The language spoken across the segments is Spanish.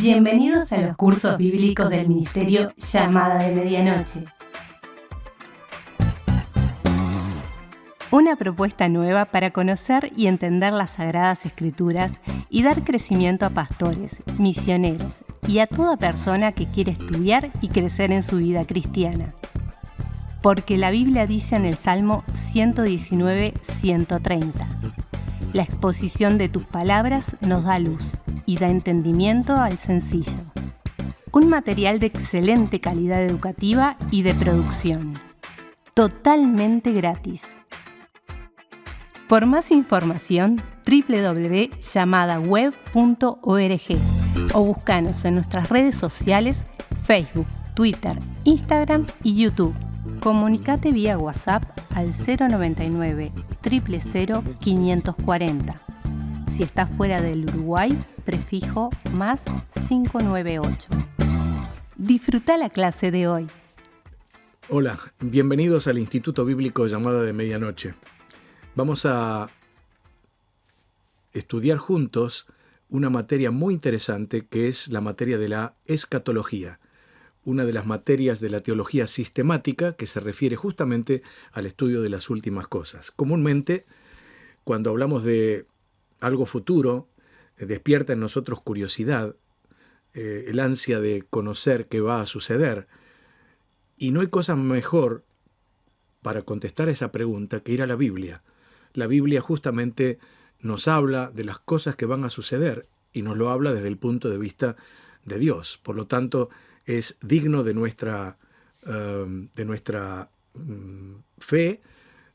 Bienvenidos a los cursos bíblicos del Ministerio Llamada de Medianoche. Una propuesta nueva para conocer y entender las Sagradas Escrituras y dar crecimiento a pastores, misioneros y a toda persona que quiere estudiar y crecer en su vida cristiana. Porque la Biblia dice en el Salmo 119:130: la exposición de tus palabras nos da luz y da entendimiento al sencillo. Un material de excelente calidad educativa y de producción. Totalmente gratis. Por más información, www.llamadaweb.org o búscanos en nuestras redes sociales, Facebook, Twitter, Instagram y YouTube. Comunicate vía WhatsApp al 099 000 540. Si estás fuera del Uruguay, prefijo más 598. Disfruta la clase de hoy. Hola, bienvenidos al Instituto Bíblico Llamada de Medianoche. Vamos a estudiar juntos una materia muy interesante que es la materia de la escatología, una de las materias de la teología sistemática que se refiere justamente al estudio de las últimas cosas. Comúnmente, cuando hablamos de algo futuro, despierta en nosotros curiosidad, el ansia de conocer qué va a suceder. Y no hay cosa mejor para contestar esa pregunta que ir a la Biblia. La Biblia justamente nos habla de las cosas que van a suceder y nos lo habla desde el punto de vista de Dios. Por lo tanto, es digno de nuestra fe,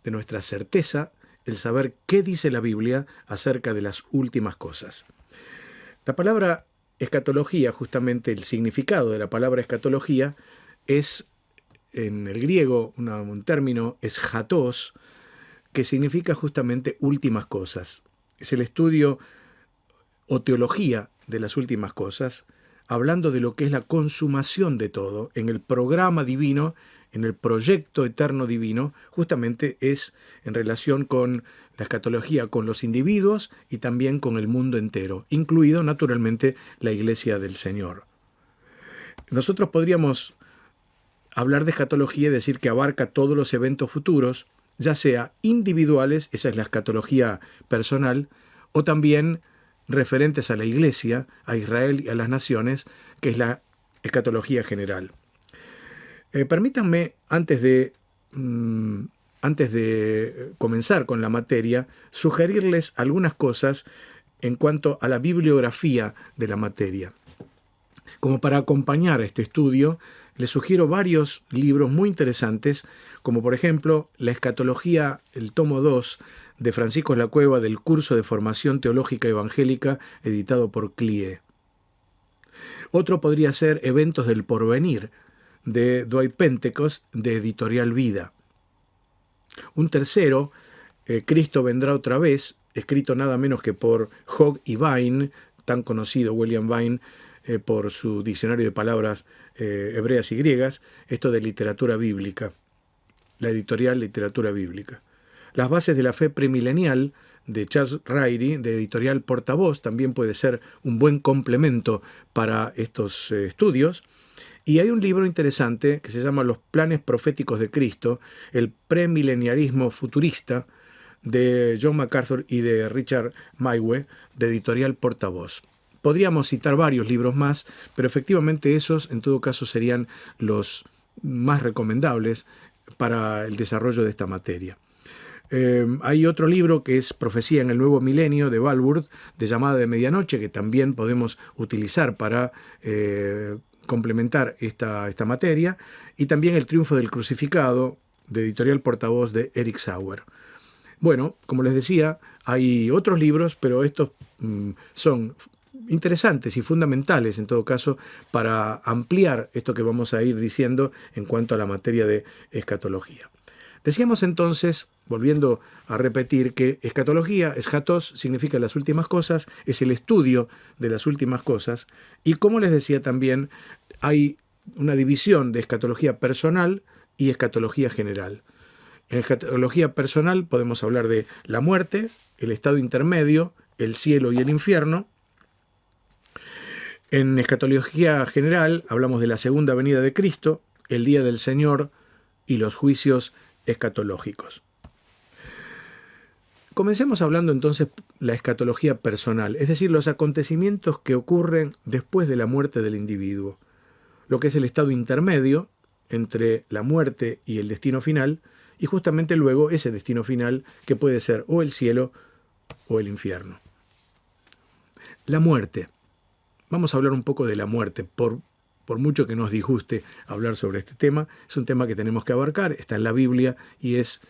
de nuestra certeza, el saber qué dice la Biblia acerca de las últimas cosas. La palabra escatología, justamente el significado de la palabra escatología, es en el griego un término eschatos, que significa justamente últimas cosas. Es el estudio o teología de las últimas cosas, hablando de lo que es la consumación de todo en el programa divino, en el proyecto eterno divino, justamente es en relación con la escatología, con los individuos y también con el mundo entero, incluido naturalmente la Iglesia del Señor. Nosotros podríamos hablar de escatología y decir que abarca todos los eventos futuros, ya sea individuales, esa es la escatología personal, o también referentes a la Iglesia, a Israel y a las naciones, que es la escatología general. Permítanme, antes de comenzar con la materia, sugerirles algunas cosas en cuanto a la bibliografía de la materia. Como para acompañar este estudio, les sugiero varios libros muy interesantes, como por ejemplo La Escatología, el tomo 2, de Francisco La Cueva, del curso de formación teológica evangélica, editado por CLIE. Otro podría ser Eventos del Porvenir, de Dwight Pentecost, de Editorial Vida. Un tercero, Cristo vendrá otra vez, escrito nada menos que por Hogg y Vine, tan conocido William Vine por su diccionario de palabras hebreas y griegas, esto de literatura bíblica, la editorial Literatura Bíblica. Las bases de la fe premilenial, de Charles Ryrie, de Editorial Portavoz, también puede ser un buen complemento para estos estudios. Y hay un libro interesante que se llama Los planes proféticos de Cristo, el premileniarismo futurista, de John MacArthur y de Richard Mayway, de Editorial Portavoz. Podríamos citar varios libros más, pero efectivamente esos en todo caso serían los más recomendables para el desarrollo de esta materia. Hay otro libro que es Profecía en el Nuevo Milenio, de Balburd, de Llamada de Medianoche, que también podemos utilizar para complementar esta materia, y también El Triunfo del Crucificado, de Editorial Portavoz, de Eric Sauer. Bueno, como les decía, hay otros libros, pero estos son interesantes y fundamentales en todo caso para ampliar esto que vamos a ir diciendo en cuanto a la materia de escatología. Decíamos entonces, volviendo a repetir, que escatología, eschatos, significa las últimas cosas, es el estudio de las últimas cosas, y como les decía también, hay una división de escatología personal y escatología general. En escatología personal podemos hablar de la muerte, el estado intermedio, el cielo y el infierno. En escatología general hablamos de la segunda venida de Cristo, el día del Señor y los juicios escatológicos. Comencemos hablando entonces la escatología personal, es decir, los acontecimientos que ocurren después de la muerte del individuo, lo que es el estado intermedio entre la muerte y el destino final, y justamente luego ese destino final que puede ser o el cielo o el infierno. La muerte. Vamos a hablar un poco de la muerte, por mucho que nos disguste hablar sobre este tema, es un tema que tenemos que abarcar, está en la Biblia y es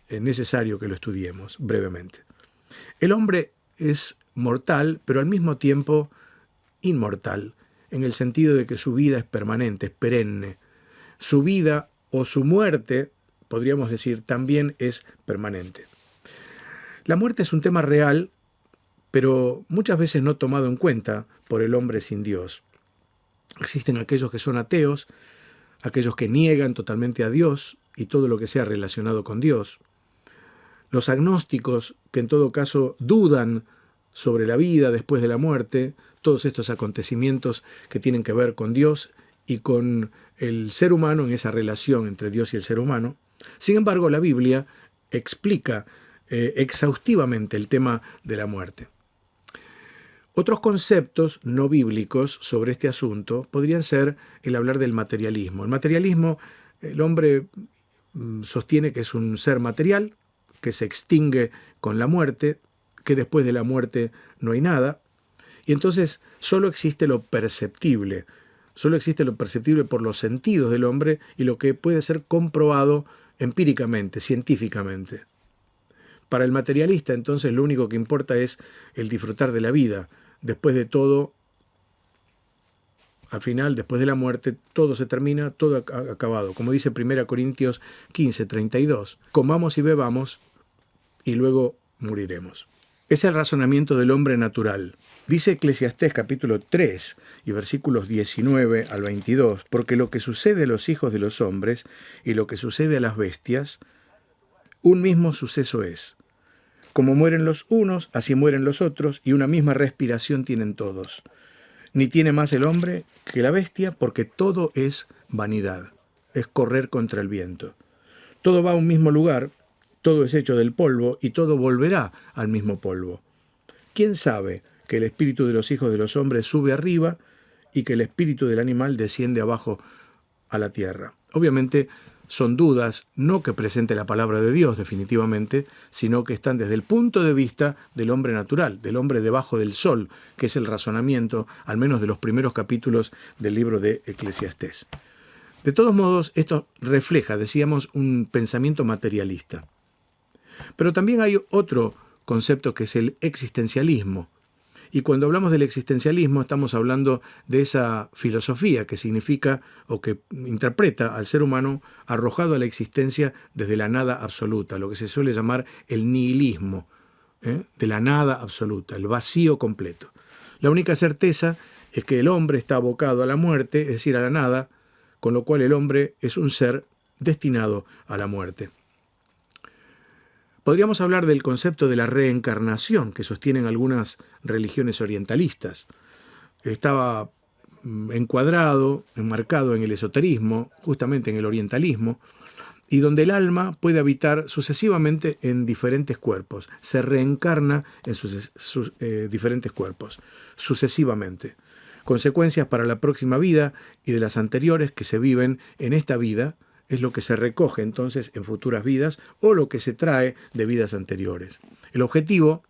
necesario que lo estudiemos brevemente. El hombre es mortal, pero al mismo tiempo inmortal, en el sentido de que su vida es permanente, es perenne. Su vida o su muerte, podríamos decir, también es permanente. La muerte es un tema real, pero muchas veces no tomado en cuenta por el hombre sin Dios. Existen aquellos que son ateos, aquellos que niegan totalmente a Dios y todo lo que sea relacionado con Dios. Los agnósticos, que en todo caso dudan sobre la vida después de la muerte, todos estos acontecimientos que tienen que ver con Dios y con el ser humano, en esa relación entre Dios y el ser humano. Sin embargo, la Biblia explica exhaustivamente el tema de la muerte. Otros conceptos no bíblicos sobre este asunto podrían ser el hablar del materialismo. El materialismo, el hombre sostiene que es un ser material, que se extingue con la muerte, que después de la muerte no hay nada, y entonces solo existe lo perceptible por los sentidos del hombre y lo que puede ser comprobado empíricamente, científicamente. Para el materialista, entonces, lo único que importa es el disfrutar de la vida. Después de todo, al final, después de la muerte, todo se termina, todo ha acabado. Como dice 1 Corintios 15:32, comamos y bebamos y luego moriremos. Es el razonamiento del hombre natural. Dice Eclesiastés capítulo 3 y versículos 19 al 22, porque lo que sucede a los hijos de los hombres y lo que sucede a las bestias, un mismo suceso es. Como mueren los unos, así mueren los otros, y una misma respiración tienen todos. Ni tiene más el hombre que la bestia, porque todo es vanidad, es correr contra el viento. Todo va a un mismo lugar, todo es hecho del polvo, y todo volverá al mismo polvo. ¿Quién sabe que el espíritu de los hijos de los hombres sube arriba y que el espíritu del animal desciende abajo a la tierra? Obviamente, son dudas, no que presente la palabra de Dios definitivamente, sino que están desde el punto de vista del hombre natural, del hombre debajo del sol, que es el razonamiento, al menos de los primeros capítulos del libro de Eclesiastés. De todos modos, esto refleja, decíamos, un pensamiento materialista. Pero también hay otro concepto que es el existencialismo. Y cuando hablamos del existencialismo estamos hablando de esa filosofía que significa o que interpreta al ser humano arrojado a la existencia desde la nada absoluta, lo que se suele llamar el nihilismo, de la nada absoluta, el vacío completo. La única certeza es que el hombre está abocado a la muerte, es decir, a la nada, con lo cual el hombre es un ser destinado a la muerte. Podríamos hablar del concepto de la reencarnación que sostienen algunas religiones orientalistas. Estaba enmarcado en el esoterismo, justamente en el orientalismo, y donde el alma puede habitar sucesivamente en diferentes cuerpos, se reencarna en sus diferentes cuerpos, sucesivamente. Consecuencias para la próxima vida y de las anteriores que se viven en esta vida, es lo que se recoge entonces en futuras vidas o lo que se trae de vidas anteriores. El objetivo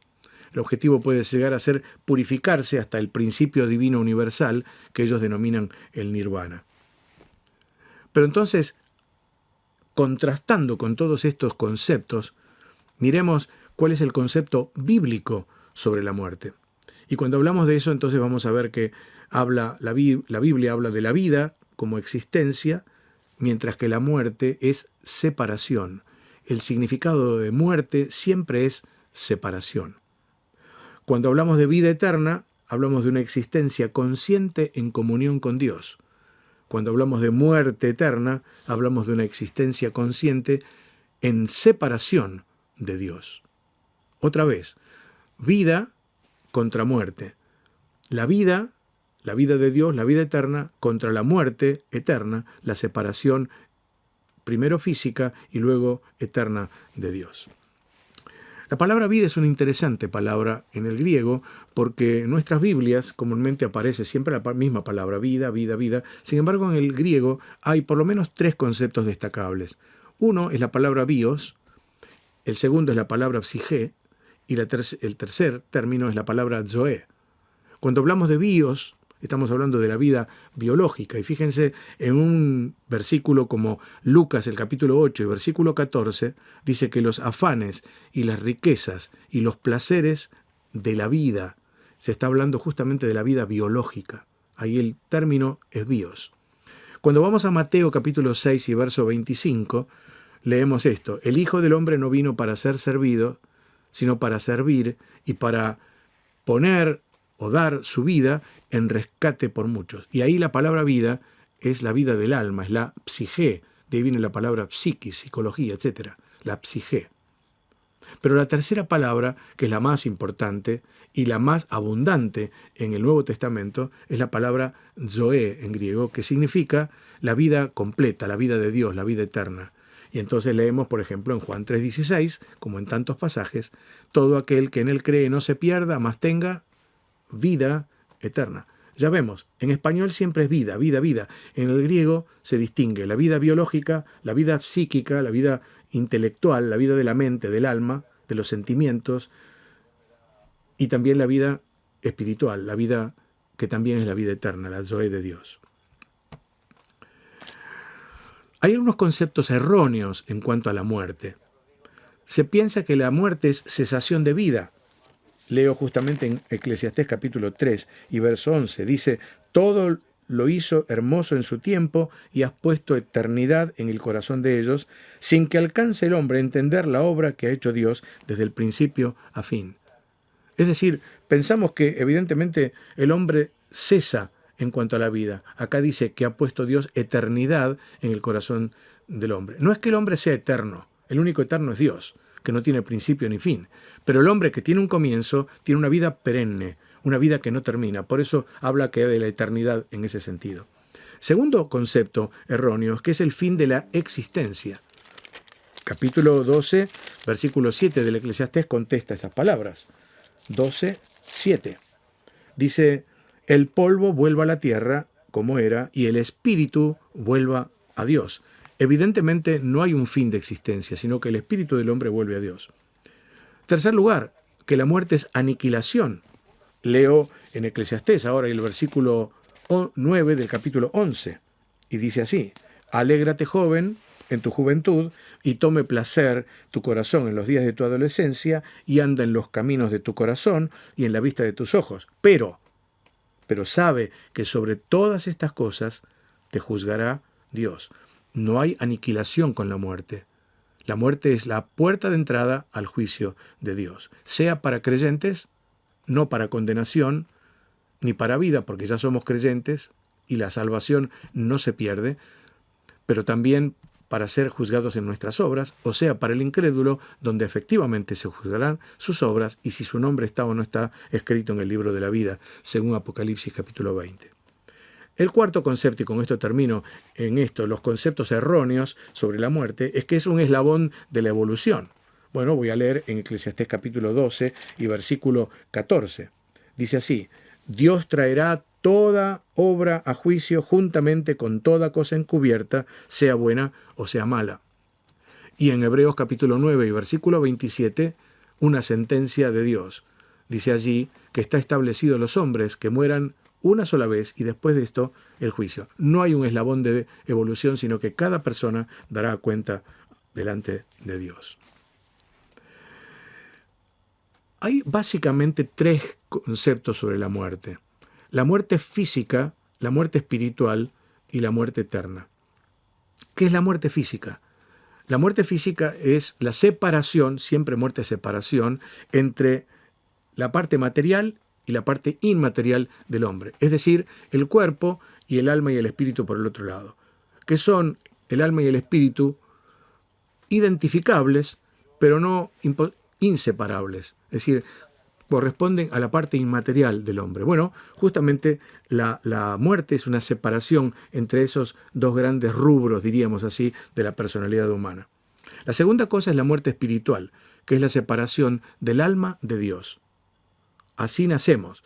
puede llegar a ser purificarse hasta el principio divino universal que ellos denominan el nirvana. Pero entonces, contrastando con todos estos conceptos, miremos cuál es el concepto bíblico sobre la muerte. Y cuando hablamos de eso, entonces vamos a ver que la Biblia habla de la vida como existencia, mientras que la muerte es separación. El significado de muerte siempre es separación. Cuando hablamos de vida eterna, hablamos de una existencia consciente en comunión con Dios. Cuando hablamos de muerte eterna, hablamos de una existencia consciente en separación de Dios. Otra vez, vida contra muerte. La vida la vida de Dios, la vida eterna, contra la muerte eterna, la separación primero física y luego eterna de Dios. La palabra vida es una interesante palabra en el griego porque en nuestras Biblias comúnmente aparece siempre la misma palabra, vida, vida, vida. Sin embargo, en el griego hay por lo menos 3 conceptos destacables. Uno es la palabra bios, el segundo es la palabra psige y el tercer término es la palabra zoe. Cuando hablamos de bios, estamos hablando de la vida biológica. Y fíjense, en un versículo como Lucas, el capítulo 8 y versículo 14, dice que los afanes y las riquezas y los placeres de la vida, se está hablando justamente de la vida biológica. Ahí el término es bios. Cuando vamos a Mateo capítulo 6 y verso 25, leemos esto: el Hijo del Hombre no vino para ser servido, sino para servir y para poner o dar su vida en rescate por muchos. Y ahí la palabra vida es la vida del alma, es la psige, de ahí viene la palabra psiquis, psicología, etc. La psige. Pero la tercera palabra, que es la más importante y la más abundante en el Nuevo Testamento, es la palabra zoe en griego, que significa la vida completa, la vida de Dios, la vida eterna. Y entonces leemos, por ejemplo, en Juan 3:16, como en tantos pasajes, todo aquel que en él cree no se pierda, mas tenga vida eterna. Ya vemos, en español siempre es vida, vida, vida. En el griego se distingue la vida biológica, la vida psíquica, la vida intelectual, la vida de la mente, del alma, de los sentimientos, y también la vida espiritual, la vida que también es la vida eterna, la zoe de Dios. Hay algunos conceptos erróneos en cuanto a la muerte. Se piensa que la muerte es cesación de vida. Leo justamente en Eclesiastés capítulo 3 y verso 11. Dice: todo lo hizo hermoso en su tiempo y has puesto eternidad en el corazón de ellos, sin que alcance el hombre a entender la obra que ha hecho Dios desde el principio a fin. Es decir, pensamos que evidentemente el hombre cesa en cuanto a la vida. Acá dice que ha puesto Dios eternidad en el corazón del hombre. No es que el hombre sea eterno, el único eterno es Dios, que no tiene principio ni fin. Pero el hombre que tiene un comienzo tiene una vida perenne, una vida que no termina. Por eso habla que de la eternidad en ese sentido. Segundo concepto erróneo, que es el fin de la existencia. Capítulo 12, versículo 7 del Eclesiastés contesta estas palabras. 12, 7. Dice: el polvo vuelva a la tierra como era y el espíritu vuelva a Dios. Evidentemente no hay un fin de existencia, sino que el espíritu del hombre vuelve a Dios. Tercer lugar, que la muerte es aniquilación. Leo en Eclesiastés ahora el versículo 9 del capítulo 11, y dice así: alégrate, joven, en tu juventud, y tome placer tu corazón en los días de tu adolescencia, y anda en los caminos de tu corazón y en la vista de tus ojos. Pero sabe que sobre todas estas cosas te juzgará Dios. No hay aniquilación con la muerte. La muerte es la puerta de entrada al juicio de Dios, sea para creyentes, no para condenación, ni para vida, porque ya somos creyentes y la salvación no se pierde, pero también para ser juzgados en nuestras obras, o sea, para el incrédulo, donde efectivamente se juzgarán sus obras y si su nombre está o no está escrito en el libro de la vida, según Apocalipsis capítulo 20. El cuarto concepto, y con esto termino en esto, los conceptos erróneos sobre la muerte, es que es un eslabón de la evolución. Bueno, voy a leer en Eclesiastés capítulo 12 y versículo 14. Dice así: Dios traerá toda obra a juicio juntamente con toda cosa encubierta, sea buena o sea mala. Y en Hebreos capítulo 9 y versículo 27, una sentencia de Dios. Dice allí que está establecido los hombres que mueran una sola vez y después de esto el juicio. No hay un eslabón de evolución, sino que cada persona dará cuenta delante de Dios. Hay básicamente 3 conceptos sobre la muerte: la muerte física, la muerte espiritual y la muerte eterna. ¿Qué es la muerte física? La muerte física es la separación, siempre muerte-separación, entre la parte material y la parte inmaterial del hombre, es decir, el cuerpo y el alma y el espíritu por el otro lado, que son el alma y el espíritu identificables, pero no inseparables. Es decir, corresponden a la parte inmaterial del hombre. Bueno, justamente la muerte es una separación entre esos dos grandes rubros, diríamos así, de la personalidad humana. La segunda cosa es la muerte espiritual, que es la separación del alma de Dios. Así nacemos,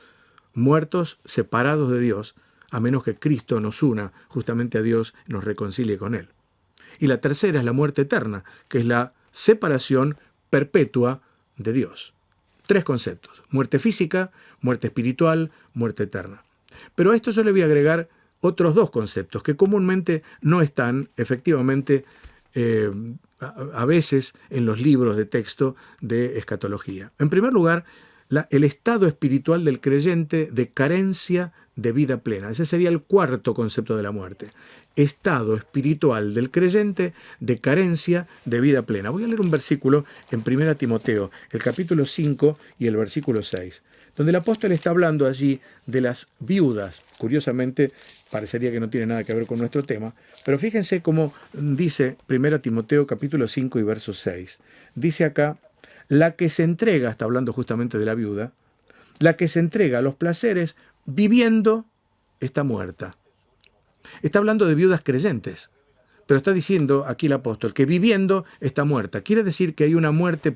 muertos, separados de Dios, a menos que Cristo nos una justamente a Dios y nos reconcilie con Él. Y la tercera es la muerte eterna, que es la separación perpetua de Dios. Tres conceptos: muerte física, muerte espiritual, muerte eterna. Pero a esto yo le voy a agregar otros dos conceptos que comúnmente no están efectivamente a veces en los libros de texto de escatología. En primer lugar, el estado espiritual del creyente de carencia de vida plena. Ese sería el cuarto concepto de la muerte. Estado espiritual del creyente de carencia de vida plena. Voy a leer un versículo en 1 Timoteo, el capítulo 5 y el versículo 6, donde el apóstol está hablando allí de las viudas. Curiosamente, parecería que no tiene nada que ver con nuestro tema, pero fíjense cómo dice 1 Timoteo capítulo 5 y verso 6. Dice acá: la que se entrega, está hablando justamente de la viuda, la que se entrega a los placeres viviendo está muerta. Está hablando de viudas creyentes, pero está diciendo aquí el apóstol que viviendo está muerta. Quiere decir que hay una muerte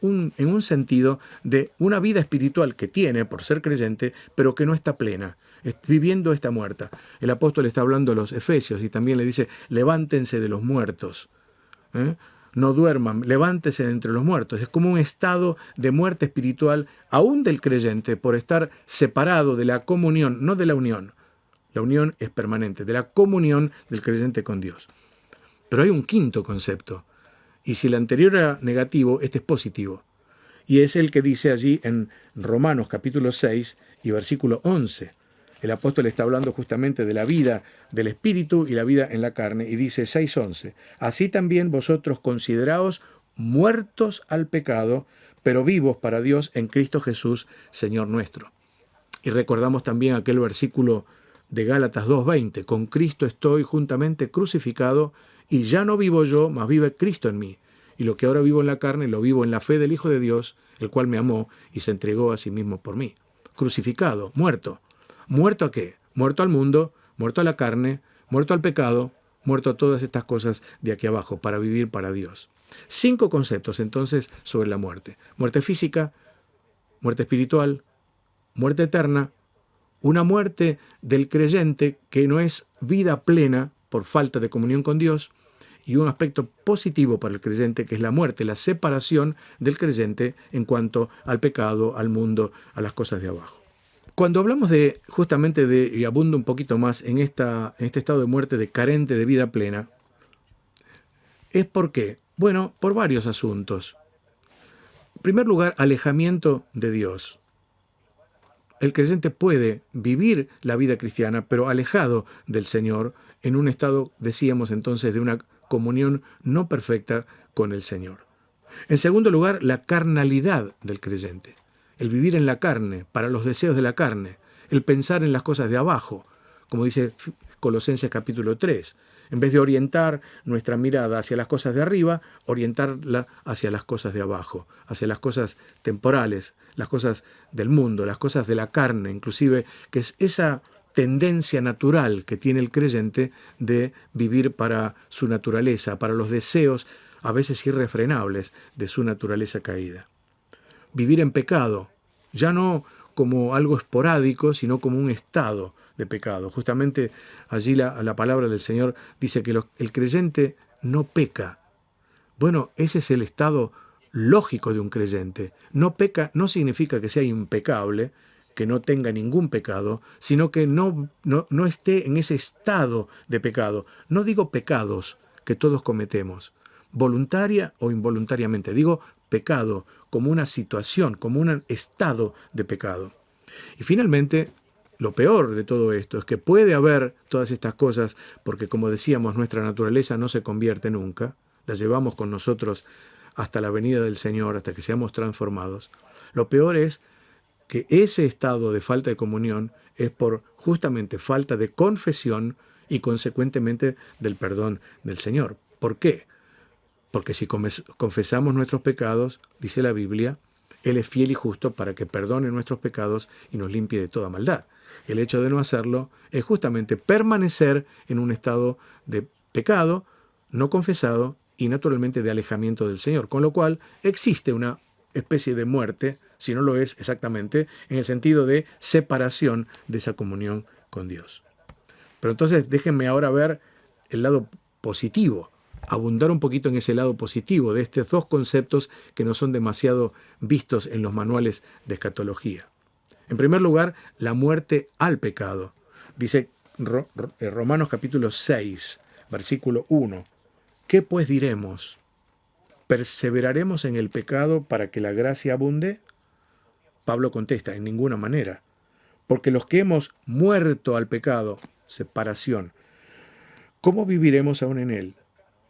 en un sentido de una vida espiritual que tiene por ser creyente, pero que no está plena. Viviendo está muerta. El apóstol está hablando a los efesios y también le dice: levántense de los muertos. No duerman, levántese de entre los muertos. Es como un estado de muerte espiritual, aún del creyente, por estar separado de la comunión, no de la unión. La unión es permanente, de la comunión del creyente con Dios. Pero hay un quinto concepto, y si el anterior era negativo, este es positivo. Y es el que dice allí en Romanos capítulo 6 y versículo 11. El apóstol está hablando justamente de la vida del espíritu y la vida en la carne, y dice 6:11, así también vosotros consideraos muertos al pecado, pero vivos para Dios en Cristo Jesús, Señor nuestro. Y recordamos también aquel versículo de Gálatas 2:20, con Cristo estoy juntamente crucificado, y ya no vivo yo, mas vive Cristo en mí. Y lo que ahora vivo en la carne, lo vivo en la fe del Hijo de Dios, el cual me amó y se entregó a sí mismo por mí. Crucificado, muerto. ¿Muerto a qué? Muerto al mundo, muerto a la carne, muerto al pecado, muerto a todas estas cosas de aquí abajo, para vivir para Dios. 5 conceptos entonces sobre la muerte. Muerte física, muerte espiritual, muerte eterna, una muerte del creyente que no es vida plena por falta de comunión con Dios, y un aspecto positivo para el creyente que es la muerte, la separación del creyente en cuanto al pecado, al mundo, a las cosas de abajo. Cuando hablamos justamente y abundo un poquito más en este estado de muerte de carente de vida plena, ¿es por qué? Bueno, por varios asuntos. En primer lugar, alejamiento de Dios. El creyente puede vivir la vida cristiana, pero alejado del Señor, en un estado, decíamos entonces, de una comunión no perfecta con el Señor. En segundo lugar, la carnalidad del creyente. El vivir en la carne, para los deseos de la carne, el pensar en las cosas de abajo, como dice Colosenses capítulo 3. En vez de orientar nuestra mirada hacia las cosas de arriba, orientarla hacia las cosas de abajo, hacia las cosas temporales, las cosas del mundo, las cosas de la carne, inclusive, que es esa tendencia natural que tiene el creyente de vivir para su naturaleza, para los deseos a veces irrefrenables de su naturaleza caída. Vivir en pecado, ya no como algo esporádico, sino como un estado de pecado. Justamente allí la palabra del Señor dice que el creyente no peca. Bueno, ese es el estado lógico de un creyente. No peca no significa que sea impecable, que no tenga ningún pecado, sino que no esté en ese estado de pecado. No digo pecados que todos cometemos, voluntaria o involuntariamente. Digo pecado como una situación, como un estado de pecado. Y finalmente, lo peor de todo esto es que puede haber todas estas cosas, porque como decíamos, nuestra naturaleza no se convierte nunca, la llevamos con nosotros hasta la venida del Señor, hasta que seamos transformados. Lo peor es que ese estado de falta de comunión es por justamente falta de confesión y consecuentemente del perdón del Señor. ¿Por qué? Porque si confesamos nuestros pecados, dice la Biblia, Él es fiel y justo para que perdone nuestros pecados y nos limpie de toda maldad. El hecho de no hacerlo es justamente permanecer en un estado de pecado, no confesado y naturalmente de alejamiento del Señor. Con lo cual existe una especie de muerte, si no lo es exactamente, en el sentido de separación de esa comunión con Dios. Pero entonces déjenme ahora ver el lado positivo, abundar un poquito en ese lado positivo de estos dos conceptos que no son demasiado vistos en los manuales de escatología. En primer lugar, la muerte al pecado. Dice Romanos capítulo 6, versículo 1. ¿Qué pues diremos? ¿Perseveraremos en el pecado para que la gracia abunde? Pablo contesta, en ninguna manera. Porque los que hemos muerto al pecado, separación, ¿cómo viviremos aún en él?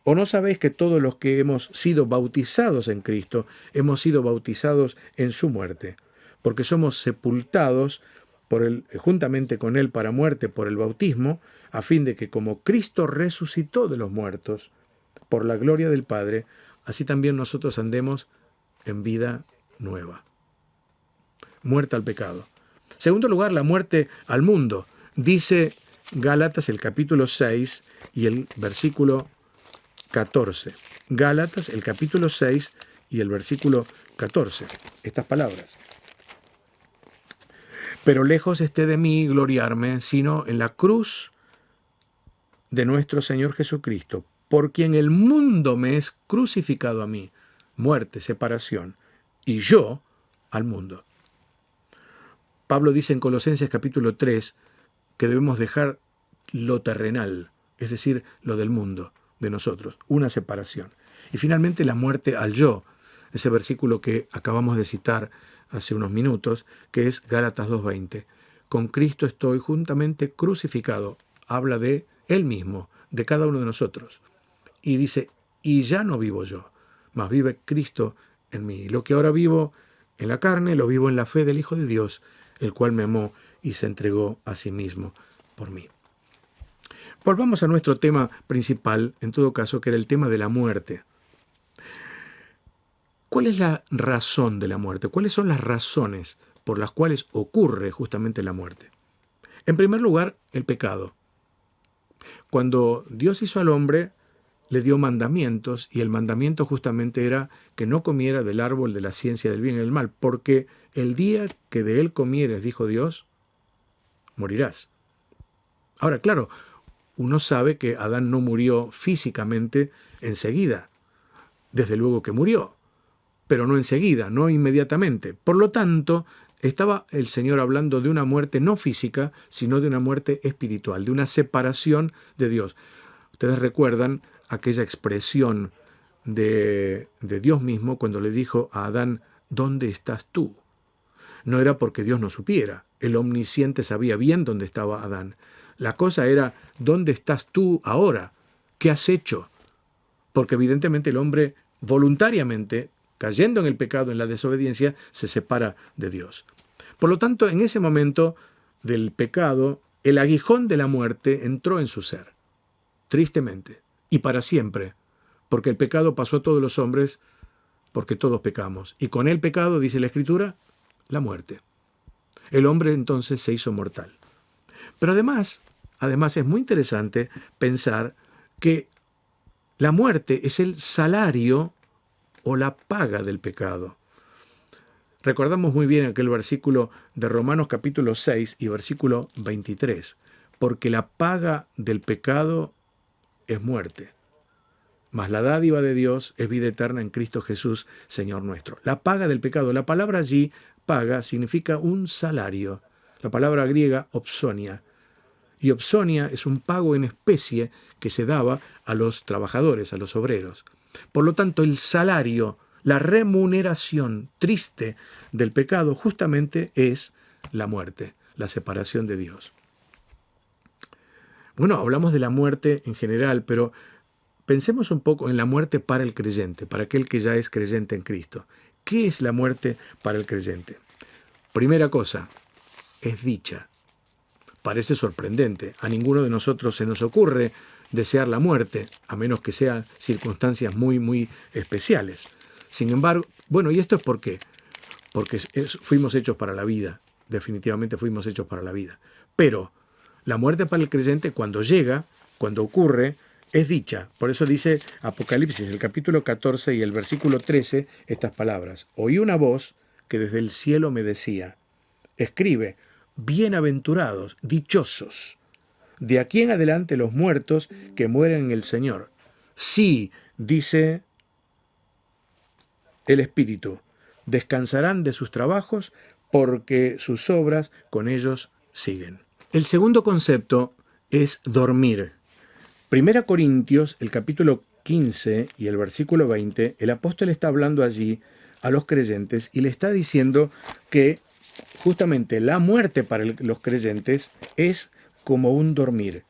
¿O no sabéis que todos los que hemos sido bautizados en Cristo, hemos sido bautizados en su muerte? Porque somos sepultados juntamente con él para muerte por el bautismo, a fin de que como Cristo resucitó de los muertos, por la gloria del Padre, así también nosotros andemos en vida nueva. Muerte al pecado. Segundo lugar, la muerte al mundo. Dice Gálatas el capítulo 6 y el versículo 14. Gálatas el capítulo 6 y el versículo 14. Estas palabras. Pero lejos esté de mí gloriarme, sino en la cruz de nuestro Señor Jesucristo, por quien el mundo me es crucificado a mí, muerte, separación, y yo al mundo. Pablo dice en Colosenses capítulo 3 que debemos dejar lo terrenal, es decir, lo del mundo, de nosotros, una separación. Y finalmente la muerte al yo, ese versículo que acabamos de citar hace unos minutos, que es Gálatas 2:20. Con Cristo estoy juntamente crucificado. Habla de Él mismo, de cada uno de nosotros. Y dice, y ya no vivo yo, mas vive Cristo en mí. Lo que ahora vivo en la carne, lo vivo en la fe del Hijo de Dios, el cual me amó y se entregó a sí mismo por mí. Volvamos a nuestro tema principal, en todo caso, que era el tema de la muerte. ¿Cuál es la razón de la muerte? ¿Cuáles son las razones por las cuales ocurre justamente la muerte? En primer lugar, el pecado. Cuando Dios hizo al hombre, le dio mandamientos, y el mandamiento justamente era que no comiera del árbol de la ciencia del bien y del mal, porque el día que de él comieres, dijo Dios, morirás. Ahora, claro, uno sabe que Adán no murió físicamente enseguida. Desde luego que murió, pero no enseguida, no inmediatamente. Por lo tanto, estaba el Señor hablando de una muerte no física, sino de una muerte espiritual, de una separación de Dios. Ustedes recuerdan aquella expresión de Dios mismo cuando le dijo a Adán, ¿dónde estás tú? No era porque Dios no supiera, el omnisciente sabía bien dónde estaba Adán. La cosa era, ¿dónde estás tú ahora? ¿Qué has hecho? Porque evidentemente el hombre voluntariamente, cayendo en el pecado, en la desobediencia, se separa de Dios. Por lo tanto, en ese momento del pecado, el aguijón de la muerte entró en su ser, tristemente, y para siempre, porque el pecado pasó a todos los hombres, porque todos pecamos. Y con el pecado, dice la Escritura, la muerte. El hombre entonces se hizo mortal. Pero además es muy interesante pensar que la muerte es el salario o la paga del pecado. Recordamos muy bien aquel versículo de Romanos capítulo 6 y versículo 23. Porque la paga del pecado es muerte, mas la dádiva de Dios es vida eterna en Cristo Jesús, Señor nuestro. La paga del pecado, la palabra allí, paga, significa un salario. La palabra griega, opsonia. Y opsonia es un pago en especie que se daba a los trabajadores, a los obreros. Por lo tanto, el salario, la remuneración triste del pecado justamente es la muerte, la separación de Dios. Bueno, hablamos de la muerte en general, pero pensemos un poco en la muerte para el creyente, para aquel que ya es creyente en Cristo. ¿Qué es la muerte para el creyente? Primera cosa, es dicha. Parece sorprendente. A ninguno de nosotros se nos ocurre desear la muerte, a menos que sean circunstancias muy, muy especiales. Sin embargo, bueno, ¿y esto es por qué? porque fuimos hechos para la vida, definitivamente fuimos hechos para la vida. Pero la muerte para el creyente, cuando llega, cuando ocurre, es dicha. Por eso dice Apocalipsis, el capítulo 14 y el versículo 13, estas palabras. Oí una voz que desde el cielo me decía, escribe, bienaventurados, dichosos, de aquí en adelante los muertos que mueren en el Señor. Sí, dice el Espíritu, descansarán de sus trabajos porque sus obras con ellos siguen. El segundo concepto es dormir. 1 Corintios, el capítulo 15 y el versículo 20, el apóstol está hablando allí a los creyentes y le está diciendo que justamente la muerte para los creyentes es como un dormir.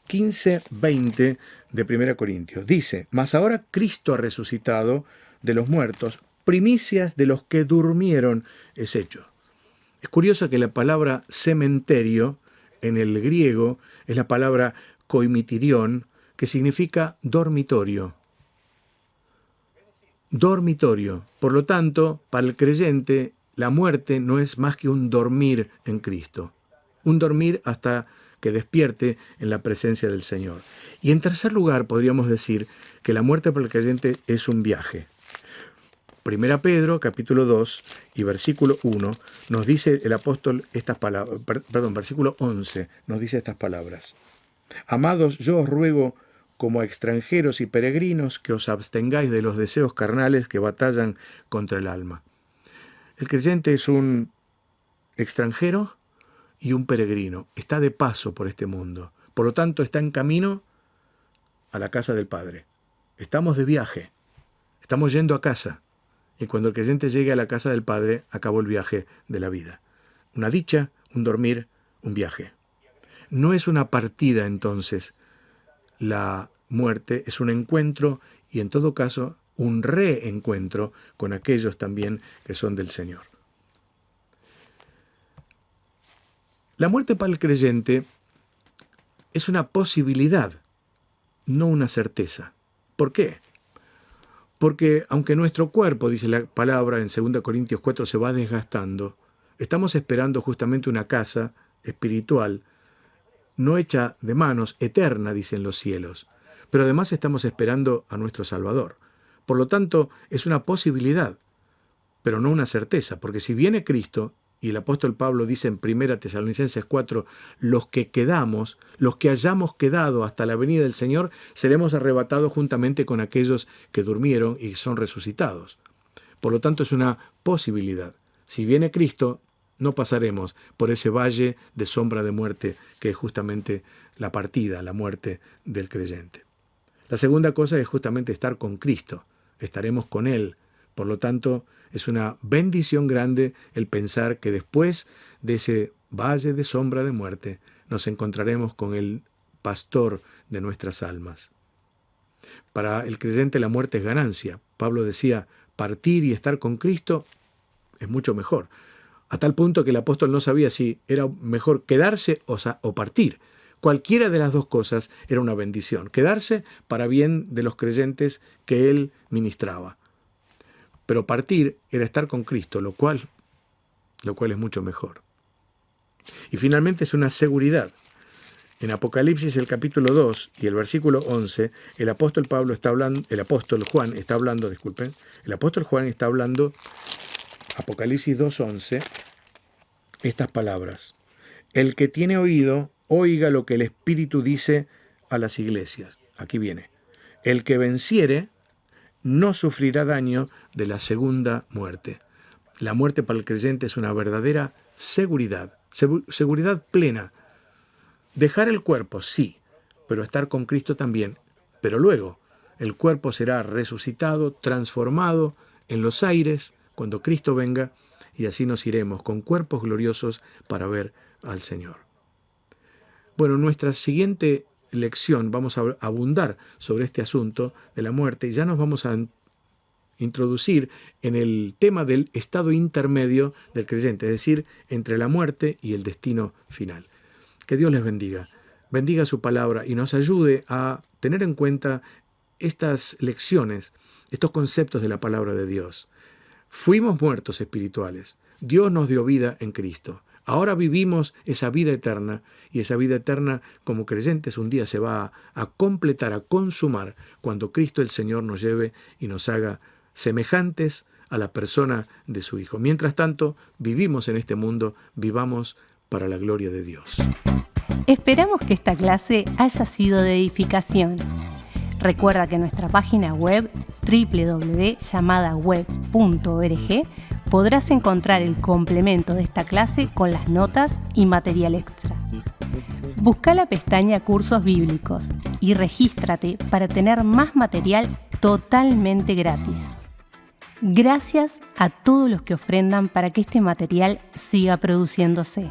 15:20 de 1 Corintios. Dice, mas ahora Cristo ha resucitado de los muertos, primicias de los que durmieron es hecho. Es curioso que la palabra cementerio en el griego es la palabra koimitirion, que significa dormitorio. Dormitorio. Por lo tanto, para el creyente, la muerte no es más que un dormir en Cristo. Un dormir hasta que despierte en la presencia del Señor. Y en tercer lugar, podríamos decir que la muerte para el creyente es un viaje. 1 Pedro, capítulo 2 y versículo 1, nos dice el apóstol estas palabras, versículo 11, nos dice estas palabras. Amados, yo os ruego como a extranjeros y peregrinos que os abstengáis de los deseos carnales que batallan contra el alma. El creyente es un extranjero y un peregrino. Está de paso por este mundo. Por lo tanto, está en camino a la casa del Padre. Estamos de viaje. Estamos yendo a casa. Y cuando el creyente llegue a la casa del Padre, acabó el viaje de la vida. Una dicha, un dormir, un viaje. No es una partida, entonces. La muerte es un encuentro y, en todo caso, un reencuentro con aquellos también que son del Señor. La muerte para el creyente es una posibilidad, no una certeza. ¿Por qué? Porque aunque nuestro cuerpo, dice la palabra en 2 Corintios 4, se va desgastando, estamos esperando justamente una casa espiritual, no hecha de manos, eterna, dicen los cielos. Pero además estamos esperando a nuestro Salvador. Por lo tanto, es una posibilidad, pero no una certeza, porque si viene Cristo, y el apóstol Pablo dice en 1 Tesalonicenses 4, los que quedamos, los que hayamos quedado hasta la venida del Señor, seremos arrebatados juntamente con aquellos que durmieron y son resucitados. Por lo tanto, es una posibilidad. Si viene Cristo, no pasaremos por ese valle de sombra de muerte que es justamente la partida, la muerte del creyente. La segunda cosa es justamente estar con Cristo. Estaremos con Él. Por lo tanto, es una bendición grande el pensar que después de ese valle de sombra de muerte nos encontraremos con el pastor de nuestras almas. Para el creyente la muerte es ganancia. Pablo decía, partir y estar con Cristo es mucho mejor. A tal punto que el apóstol no sabía si era mejor quedarse o partir. Cualquiera de las dos cosas era una bendición. Quedarse para bien de los creyentes que él ministraba. Pero partir era estar con Cristo, lo cual es mucho mejor. Y finalmente es una seguridad. En Apocalipsis, el capítulo 2 y el versículo 11, el apóstol Juan está hablando, Apocalipsis 2:11, estas palabras. El que tiene oído, oiga lo que el Espíritu dice a las iglesias. Aquí viene. El que venciere no sufrirá daño de la segunda muerte. La muerte para el creyente es una verdadera seguridad, seguridad plena. Dejar el cuerpo, sí, pero estar con Cristo también. Pero luego, el cuerpo será resucitado, transformado en los aires, cuando Cristo venga, y así nos iremos con cuerpos gloriosos para ver al Señor. Bueno, en nuestra siguiente lección vamos a abundar sobre este asunto de la muerte y ya nos vamos a introducir en el tema del estado intermedio del creyente, es decir, entre la muerte y el destino final. Que Dios les bendiga, bendiga su palabra y nos ayude a tener en cuenta estas lecciones, estos conceptos de la palabra de Dios. Fuimos muertos espirituales. Dios nos dio vida en Cristo. Ahora vivimos esa vida eterna, y esa vida eterna como creyentes un día se va a completar, a consumar, cuando Cristo el Señor nos lleve y nos haga semejantes a la persona de su Hijo. Mientras tanto, vivimos en este mundo, vivamos para la gloria de Dios. Esperamos que esta clase haya sido de edificación. Recuerda que en nuestra página web www.llamadaweb.org podrás encontrar el complemento de esta clase con las notas y material extra. Busca la pestaña Cursos Bíblicos y regístrate para tener más material totalmente gratis. Gracias a todos los que ofrendan para que este material siga produciéndose.